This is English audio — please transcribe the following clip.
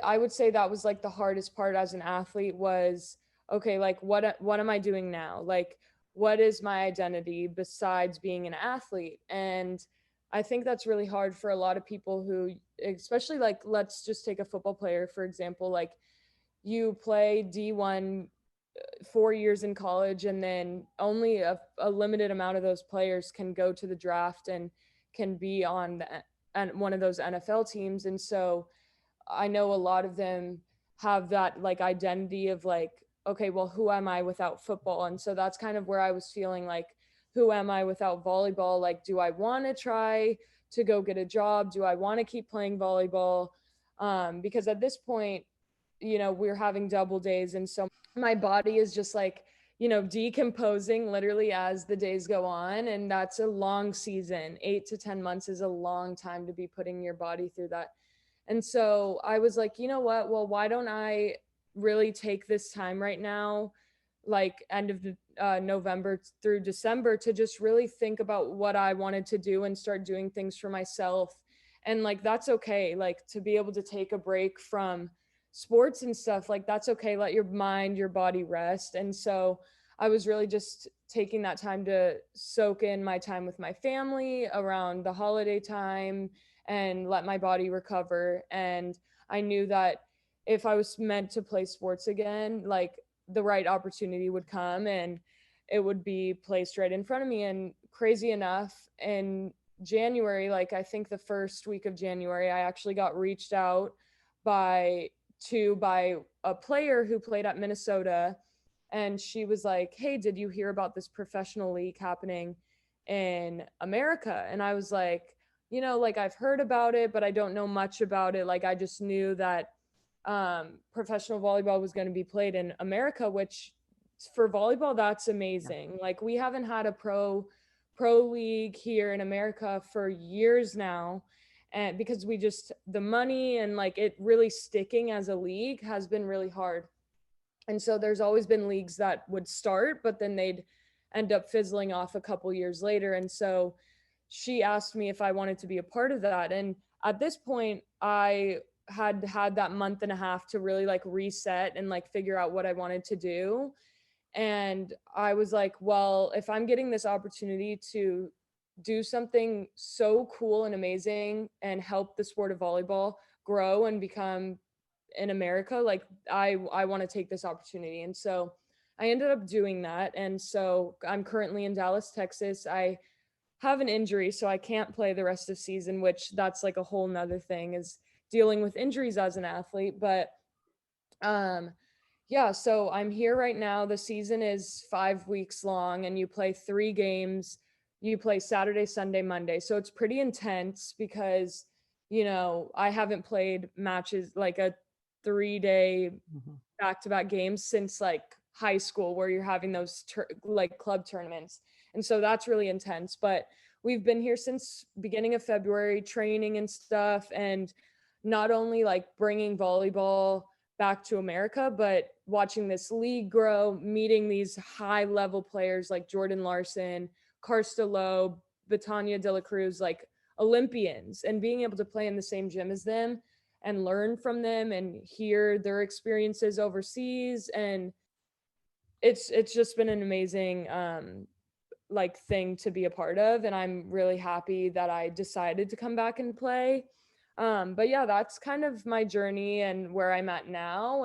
I would say that was like the hardest part as an athlete was, okay, like what am I doing now? Like what is my identity besides being an athlete? And I think that's really hard for a lot of people who, especially like, let's just take a football player for example, like you play D1 4 years in college, and then only a limited amount of those players can go to the draft and can be on and one of those NFL teams. And so I know a lot of them have that like identity of like, okay, well, who am I without football? And so that's kind of where I was feeling like, who am I without volleyball? Like, do I want to try to go get a job? Do I want to keep playing volleyball? Because at this point, we're having double days. And so my body is just like, decomposing literally as the days go on. And that's a long season. 8 to 10 months is a long time to be putting your body through that. And so I was like, you know what? Well, why don't I really take this time right now, like end of November through December, to just really think about what I wanted to do and start doing things for myself. And like, that's okay. Like to be able to take a break from sports and stuff, like that's okay. Let your mind, your body rest. And so I was really just taking that time to soak in my time with my family around the holiday time and let my body recover. And I knew that if I was meant to play sports again, like the right opportunity would come and it would be placed right in front of me. And crazy enough, in January, like I think the first week of January, I actually got reached out by by a player who played at Minnesota, and she was like, "Hey, did you hear about this professional league happening in America?" And I was like, like I've heard about it, but I don't know much about it. Like I just knew that professional volleyball was going to be played in America, which for volleyball, that's Yeah. amazing. Like we haven't had a pro league here in America for years now. And because we just, the money and like it really sticking as a league has been really hard. And so there's always been leagues that would start, but then they'd end up fizzling off a couple years later. And so she asked me if I wanted to be a part of that. And at this point, I had that month and a half to really like reset and like figure out what I wanted to do. And I was like, well, if I'm getting this opportunity to do something so cool and amazing and help the sport of volleyball grow and become in America, like I want to take this opportunity. And so I ended up doing that. And so I'm currently in Dallas, Texas. I have an injury, so I can't play the rest of season, which that's like a whole nother thing, is dealing with injuries as an athlete. But um yeah, so I'm here right now. The season is 5 weeks long and you play 3 games. You play Saturday, Sunday, Monday. So it's pretty intense because, I haven't played matches like a 3 day Mhm. back-to-back games since like high school, where you're having those like club tournaments. And so that's really intense. But we've been here since beginning of February training and stuff, and not only like bringing volleyball back to America, but watching this league grow, meeting these high level players like Jordan Larson, Karsta Lowe, Betania de la Cruz, like Olympians, and being able to play in the same gym as them and learn from them and hear their experiences overseas. And it's just been an amazing like thing to be a part of, and I'm really happy that I decided to come back and play. But yeah, that's kind of my journey and where I'm at now.